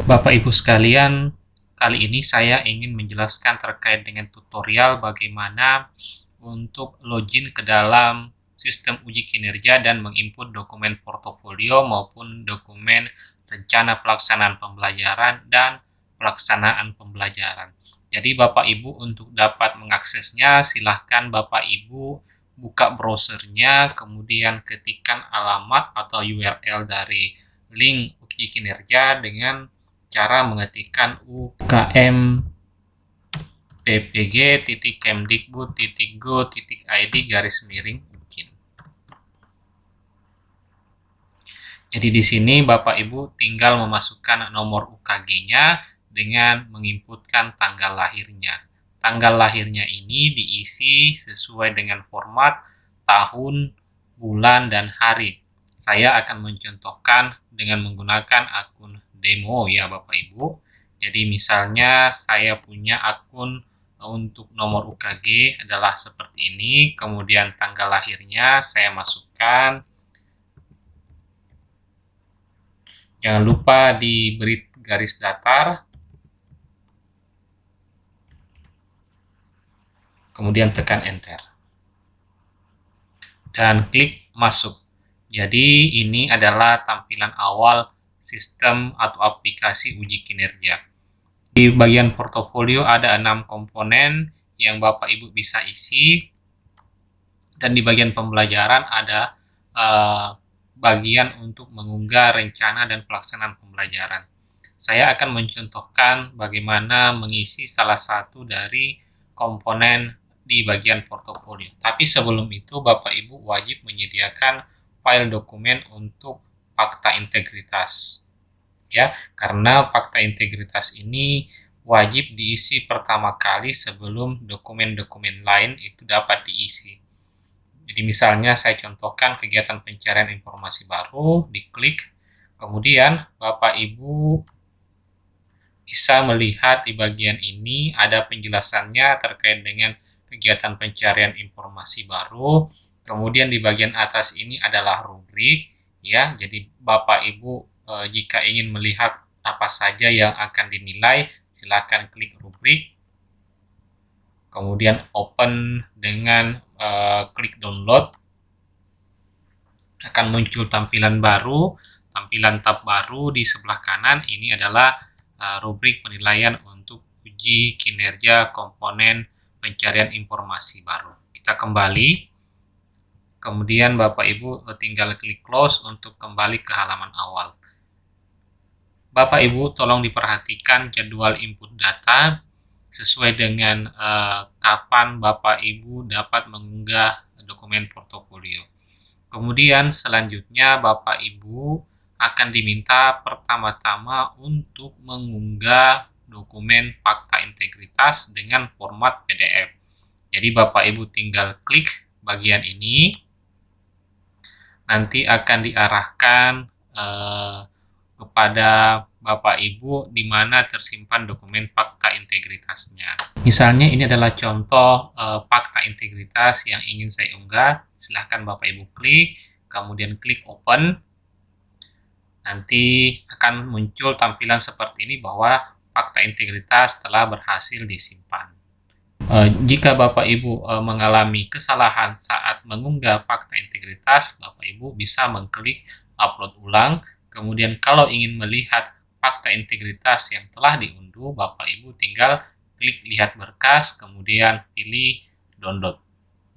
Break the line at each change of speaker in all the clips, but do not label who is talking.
Bapak Ibu sekalian, kali ini saya ingin menjelaskan terkait dengan tutorial bagaimana untuk login ke dalam sistem uji kinerja dan menginput dokumen portofolio maupun dokumen rencana pelaksanaan pembelajaran dan pelaksanaan pembelajaran. Jadi Bapak Ibu untuk dapat mengaksesnya, silahkan Bapak Ibu buka browsernya, kemudian ketikkan alamat atau URL dari link uji kinerja dengan cara mengetikkan ukm.ppg.kemdikbud.go.id/ujin. Jadi di sini Bapak Ibu tinggal memasukkan nomor UKG-nya dengan menginputkan tanggal lahirnya. Tanggal lahirnya ini diisi sesuai dengan format tahun, bulan, dan hari. Saya akan mencontohkan dengan menggunakan akun demo ya Bapak Ibu. Jadi misalnya saya punya akun untuk nomor UKG adalah seperti ini, kemudian tanggal lahirnya saya masukkan. Jangan lupa diberi garis datar, kemudian tekan enter dan klik masuk. Jadi ini adalah tampilan awal sistem atau aplikasi uji kinerja. Di bagian portofolio ada 6 komponen yang Bapak Ibu bisa isi, dan di bagian pembelajaran ada bagian untuk mengunggah rencana dan pelaksanaan pembelajaran. Saya akan mencontohkan bagaimana mengisi salah satu dari komponen di bagian portofolio. Tapi sebelum itu Bapak Ibu wajib menyediakan file dokumen untuk fakta integritas. Ya, karena fakta integritas ini wajib diisi pertama kali sebelum dokumen-dokumen lain itu dapat diisi. Jadi misalnya saya contohkan kegiatan pencarian informasi baru, diklik, kemudian Bapak Ibu bisa melihat di bagian ini ada penjelasannya terkait dengan kegiatan pencarian informasi baru. Kemudian di bagian atas ini adalah rubrik, ya. Jadi Bapak Ibu jika ingin melihat apa saja yang akan dinilai, silakan klik rubrik. Kemudian open dengan klik download. Akan muncul tampilan baru, tampilan tab baru di sebelah kanan. Ini adalah rubrik penilaian untuk uji kinerja komponen pencarian informasi baru. Kita kembali. Kemudian Bapak Ibu tinggal klik close untuk kembali ke halaman awal. Bapak Ibu tolong diperhatikan jadwal input data sesuai dengan kapan Bapak Ibu dapat mengunggah dokumen portofolio. Kemudian selanjutnya Bapak Ibu akan diminta pertama-tama untuk mengunggah dokumen fakta integritas dengan format PDF. Jadi Bapak Ibu tinggal klik bagian ini, nanti akan diarahkan kepada Bapak Ibu di mana tersimpan dokumen fakta integritasnya. Misalnya ini adalah contoh fakta integritas yang ingin saya unggah. Silahkan Bapak Ibu klik, kemudian klik open. Nanti akan muncul tampilan seperti ini bahwa fakta integritas telah berhasil disimpan. Jika Bapak Ibu mengalami kesalahan saat mengunggah fakta integritas, Bapak Ibu bisa mengklik upload ulang. Kemudian kalau ingin melihat fakta integritas yang telah diunduh, Bapak Ibu tinggal klik lihat berkas, kemudian pilih download.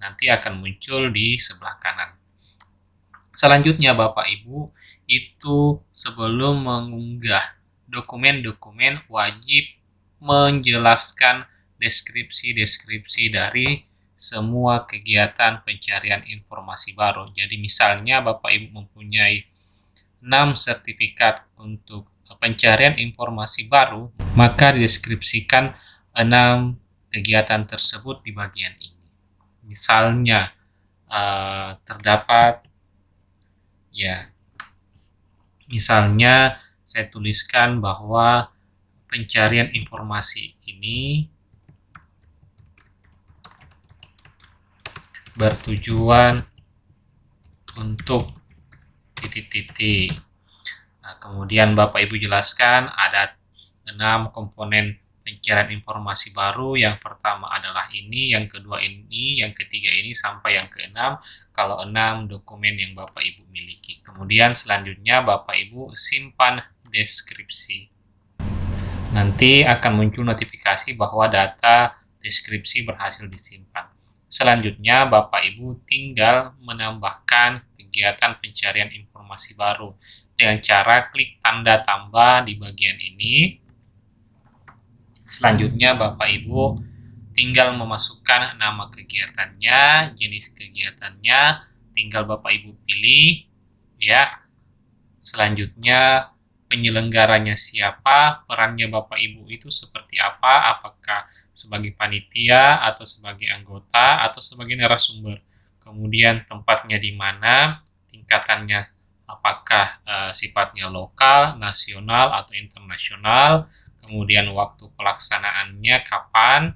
Nanti akan muncul di sebelah kanan. Selanjutnya Bapak Ibu itu sebelum mengunggah dokumen-dokumen wajib menjelaskan deskripsi-deskripsi dari semua kegiatan pencarian informasi baru. Jadi misalnya Bapak Ibu mempunyai 6 sertifikat untuk pencarian informasi baru, maka dideskripsikan 6 kegiatan tersebut di bagian ini. Misalnya terdapat, ya, misalnya saya tuliskan bahwa pencarian informasi ini bertujuan untuk titik-titik. Nah, kemudian Bapak Ibu jelaskan ada 6 komponen pencarian informasi baru. Yang pertama adalah ini, yang kedua ini, yang ketiga ini, sampai yang keenam. Kalau 6 dokumen yang Bapak Ibu miliki. Kemudian selanjutnya Bapak Ibu simpan deskripsi. Nanti akan muncul notifikasi bahwa data deskripsi berhasil disimpan. Selanjutnya Bapak Ibu tinggal menambahkan kegiatan pencarian informasi baru dengan cara klik tanda tambah di bagian ini. Selanjutnya Bapak Ibu tinggal memasukkan nama kegiatannya, jenis kegiatannya, tinggal Bapak Ibu pilih ya. Selanjutnya penyelenggaranya siapa, perannya Bapak Ibu itu seperti apa, apakah sebagai panitia atau sebagai anggota atau sebagai narasumber. Kemudian tempatnya di mana, tingkatannya apakah sifatnya lokal, nasional, atau internasional, kemudian waktu pelaksanaannya kapan,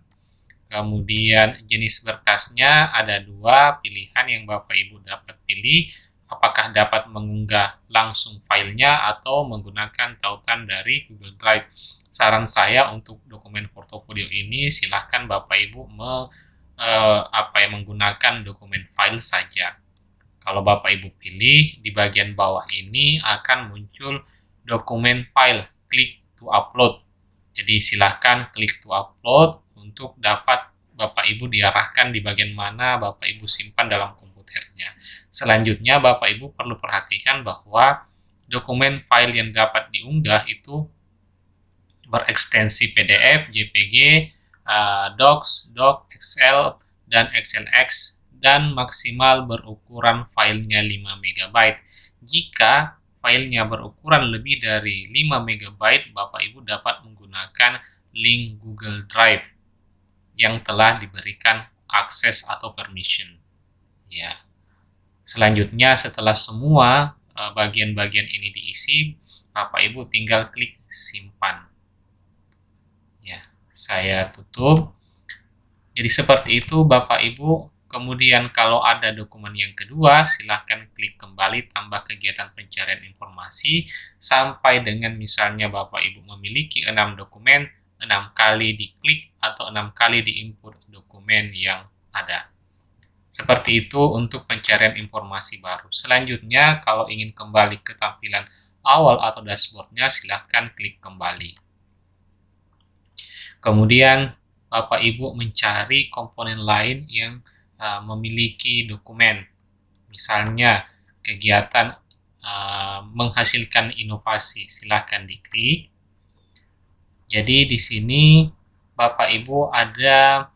kemudian jenis berkasnya ada 2 pilihan yang Bapak Ibu dapat pilih, apakah dapat mengunggah langsung filenya atau menggunakan tautan dari Google Drive. Saran saya untuk dokumen portofolio ini silahkan Bapak Ibu menggunakan dokumen file saja. Kalau Bapak Ibu pilih, di bagian bawah ini akan muncul dokumen file, klik to upload. Jadi silahkan klik to upload untuk dapat Bapak Ibu diarahkan di bagian mana Bapak Ibu simpan dalam komputernya. Selanjutnya Bapak Ibu perlu perhatikan bahwa dokumen file yang dapat diunggah itu berekstensi PDF, JPG, Docs, Doc, Excel, dan XLX, dan maksimal berukuran filenya 5 MB. Jika filenya berukuran lebih dari 5 MB, Bapak Ibu dapat menggunakan link Google Drive yang telah diberikan akses atau permission. Ya. Selanjutnya setelah semua bagian-bagian ini diisi, Bapak Ibu tinggal klik simpan. Ya, saya tutup. Jadi seperti itu Bapak Ibu. Kemudian kalau ada dokumen yang kedua, silahkan klik kembali tambah kegiatan pencarian informasi sampai dengan misalnya Bapak Ibu memiliki 6 dokumen, 6 kali diklik atau 6 kali diinput dokumen yang ada. Seperti itu untuk pencarian informasi baru. Selanjutnya kalau ingin kembali ke tampilan awal atau dashboardnya, silahkan klik kembali. Kemudian Bapak Ibu mencari komponen lain yang memiliki dokumen, misalnya kegiatan menghasilkan inovasi, silahkan diklik. Jadi di sini Bapak Ibu ada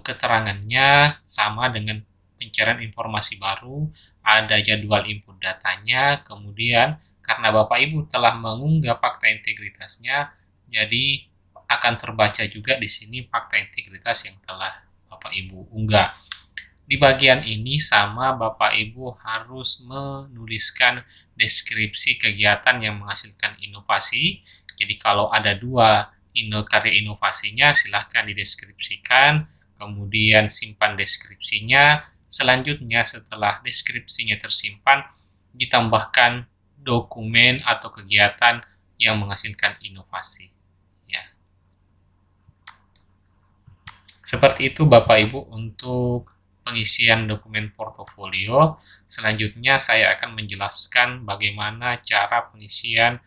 keterangannya sama dengan pencarian informasi baru, ada jadwal input datanya, kemudian karena Bapak Ibu telah mengunggah fakta integritasnya, jadi akan terbaca juga di sini fakta integritas yang telah Bapak Ibu unggah. Di bagian ini sama Bapak Ibu harus menuliskan deskripsi kegiatan yang menghasilkan inovasi. Jadi kalau ada 2 karya inovasinya silahkan dideskripsikan, kemudian simpan deskripsinya. Selanjutnya setelah deskripsinya tersimpan, ditambahkan dokumen atau kegiatan yang menghasilkan inovasi. Seperti itu Bapak Ibu untuk pengisian dokumen portofolio. Selanjutnya saya akan menjelaskan bagaimana cara pengisian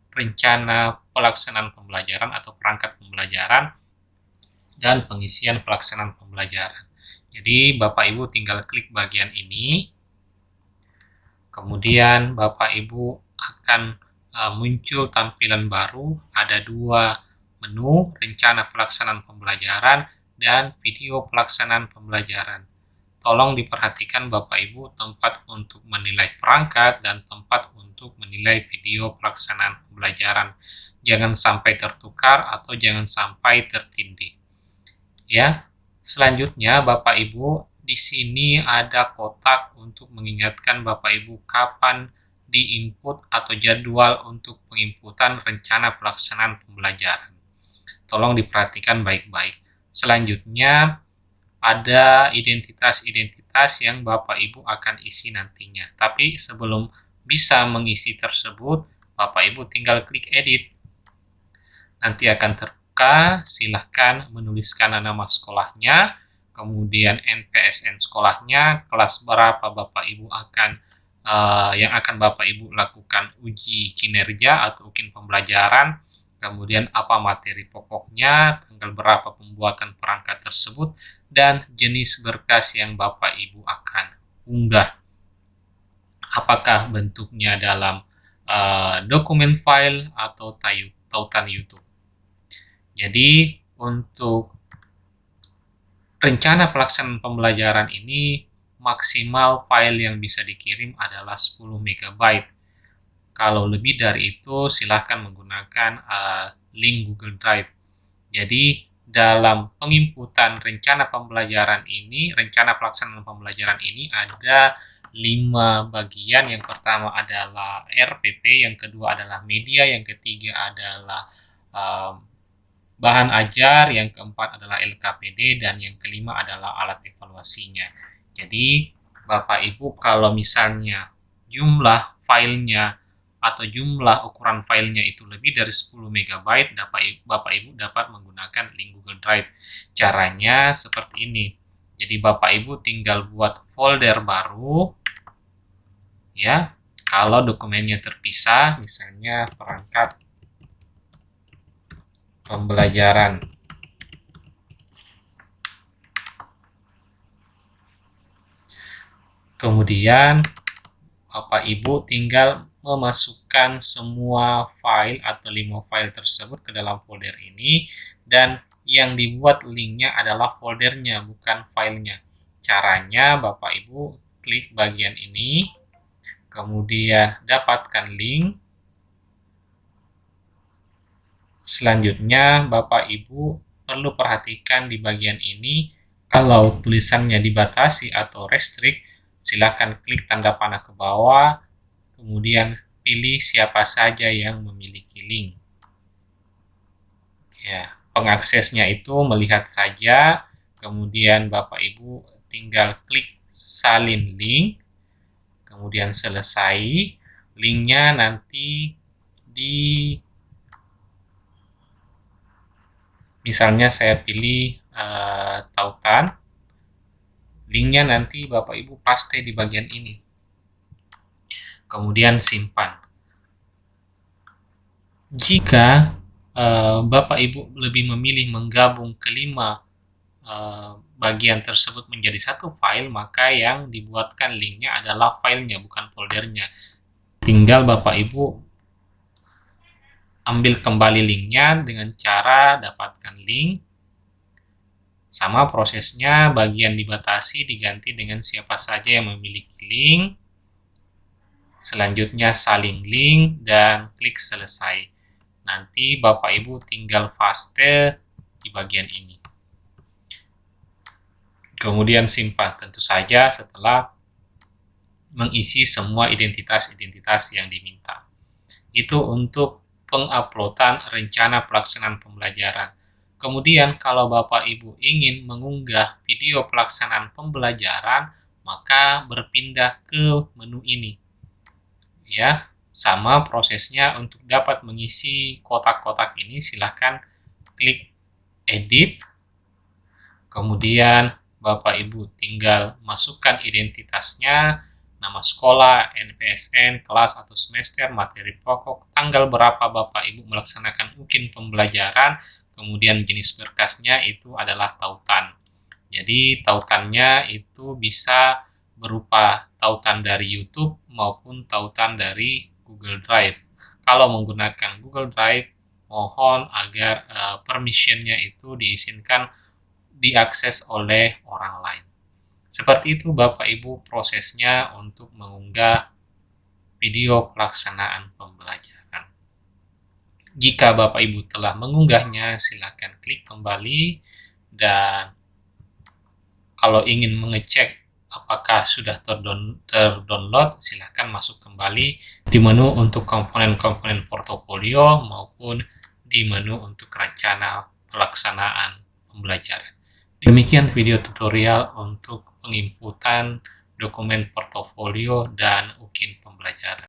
rencana pelaksanaan pembelajaran atau perangkat pembelajaran dan pengisian pelaksanaan pembelajaran. Jadi Bapak Ibu tinggal klik bagian ini. Kemudian Bapak Ibu akan muncul tampilan baru, ada 2 menu, rencana pelaksanaan pembelajaran dan video pelaksanaan pembelajaran. Tolong diperhatikan Bapak Ibu tempat untuk menilai perangkat dan tempat untuk menilai video pelaksanaan pembelajaran. Jangan sampai tertukar atau jangan sampai tertindih. Ya. Selanjutnya Bapak Ibu di sini ada kotak untuk mengingatkan Bapak Ibu kapan diinput atau jadwal untuk penginputan rencana pelaksanaan pembelajaran. Tolong diperhatikan baik-baik. Selanjutnya ada identitas-identitas yang Bapak Ibu akan isi nantinya. Tapi sebelum bisa mengisi tersebut, Bapak Ibu tinggal klik edit. Nanti akan terbuka, silahkan menuliskan nama sekolahnya, kemudian NPSN sekolahnya, kelas berapa Bapak Ibu yang akan Bapak Ibu lakukan uji kinerja atau ujian pembelajaran, kemudian apa materi pokoknya, tanggal berapa pembuatan perangkat tersebut, dan jenis berkas yang Bapak Ibu akan unggah. Apakah bentuknya dalam dokumen file atau tautan YouTube. Jadi untuk rencana pelaksanaan pembelajaran ini maksimal file yang bisa dikirim adalah 10 MB. Kalau lebih dari itu silahkan menggunakan link Google Drive. Jadi dalam penginputan rencana pelaksanaan pembelajaran ini ada 5 bagian. Yang pertama adalah RPP, yang kedua adalah media, yang ketiga adalah bahan ajar, yang keempat adalah LKPD, dan yang kelima adalah alat evaluasinya. Jadi Bapak Ibu kalau misalnya jumlah filenya atau jumlah ukuran filenya itu lebih dari 10 MB, Bapak Ibu dapat menggunakan link Google Drive. Caranya seperti ini. Jadi Bapak Ibu tinggal buat folder baru, ya. Kalau dokumennya terpisah, misalnya perangkat pembelajaran. Kemudian Bapak Ibu tinggal memasukkan semua file atau 5 file tersebut ke dalam folder ini, dan yang dibuat linknya adalah foldernya, bukan filenya. Caranya Bapak Ibu klik bagian ini, kemudian dapatkan link. Selanjutnya Bapak Ibu perlu perhatikan di bagian ini, kalau tulisannya dibatasi atau restrict, silakan klik tanda panah ke bawah, kemudian pilih siapa saja yang memiliki link. Ya, pengaksesnya itu melihat saja, kemudian Bapak Ibu tinggal klik salin link, kemudian selesai. Linknya nanti misalnya saya pilih tautan, linknya nanti Bapak Ibu paste di bagian ini. Kemudian simpan. Jika Bapak Ibu lebih memilih menggabung kelima bagian tersebut menjadi satu file, maka yang dibuatkan linknya adalah filenya, bukan foldernya. Tinggal Bapak Ibu ambil kembali linknya dengan cara dapatkan link. Sama prosesnya, bagian dibatasi diganti dengan siapa saja yang memiliki link. Selanjutnya salin link dan klik selesai. Nanti Bapak Ibu tinggal paste di bagian ini. Kemudian simpan, tentu saja setelah mengisi semua identitas-identitas yang diminta. Itu untuk penguploadan rencana pelaksanaan pembelajaran. Kemudian kalau Bapak Ibu ingin mengunggah video pelaksanaan pembelajaran, maka berpindah ke menu ini. Ya, sama prosesnya. Untuk dapat mengisi kotak-kotak ini silahkan klik edit, kemudian Bapak Ibu tinggal masukkan identitasnya, nama sekolah, NPSN, kelas atau semester, materi pokok, tanggal berapa Bapak Ibu melaksanakan ujian pembelajaran, kemudian jenis berkasnya itu adalah tautan. Jadi tautannya itu bisa berupa tautan dari YouTube maupun tautan dari Google Drive. Kalau menggunakan Google Drive, mohon agar permission-nya itu diizinkan diakses oleh orang lain. Seperti itu Bapak Ibu prosesnya untuk mengunggah video pelaksanaan pembelajaran. Jika Bapak Ibu telah mengunggahnya, silakan klik kembali, dan kalau ingin mengecek apakah sudah terdownload, silahkan masuk kembali di menu untuk komponen-komponen portofolio maupun di menu untuk rencana pelaksanaan pembelajaran. Demikian video tutorial untuk penginputan dokumen portofolio dan ujian pembelajaran.